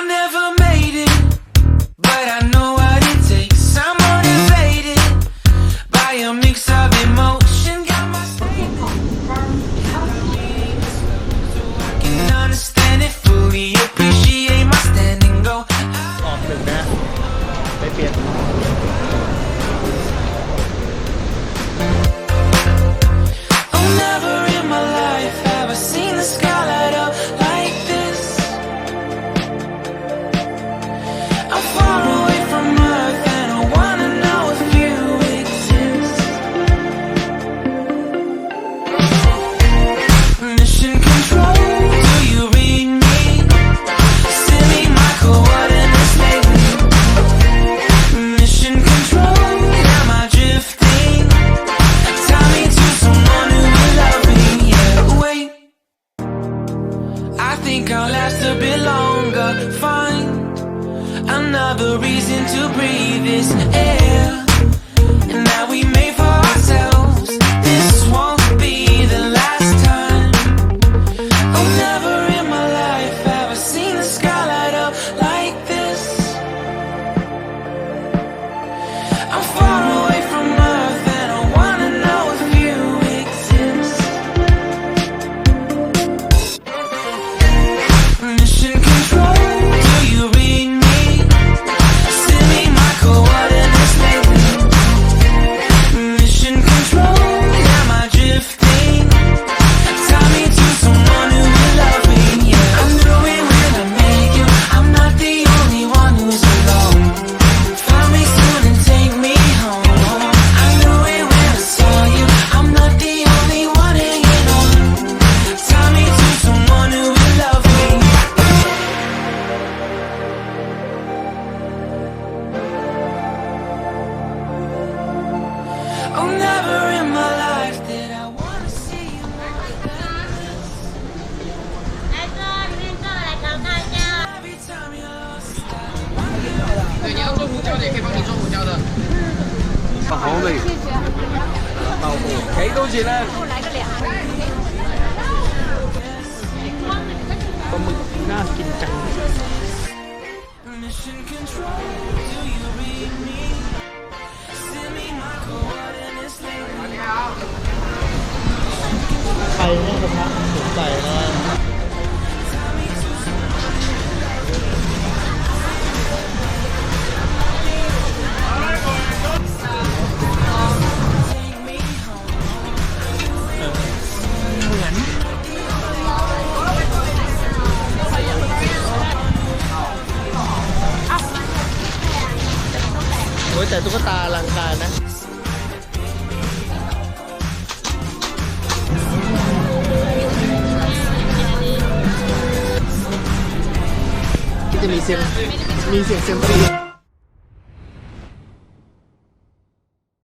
never made it, but I know what it takes. I'm motivated by a mix of emotion. Got my so I can understand it fully, appreciate my stand and go. ออกหนึ่งนะไปเปลี่ยน Oh, never in my life have I seen the sky light up like this. I'm far away from Earth and I wanna know if you exist. Mission control, do you read me? Send me my coordinates lately. Mission control, am I drifting? Tie me to someone who will love me. Yeah, wait, I think I'll last a bit longer. Find another reason to breathe this air, and that we made for ourselves. This won't be the last time. Oh, never in my life have I seen the sky light up like this. I'm far away from Earth and I wanna know if you exist. Mission control, do you read me? Send me my coordinates lately. Mission control, am I drifting? Tie me to someone who will love me. Yeah, I knew it when I met you. I'm not the only one who's alone. Find me soon and take me home. I knew it when I saw you. I'm not the only one hanging on. Tie me to someone who will love me. Oh, never in my life did I wanna see you like this. 来哥，里面过来找大家。 Every time you lost that. 对，你要做胡椒的也可以帮你做胡椒的。好味，爆火，幾多錢咧？ปลาหมึกน่ากินจัง Mission control, do you read me? Send me my coordinates lately. ไข่เนี่ยกระทะสุกใส่นะ Take me home. เหมือนโอ้ยแต่ตุ๊กตาอลังการนะที่จะมีเสียงเสียงเพลง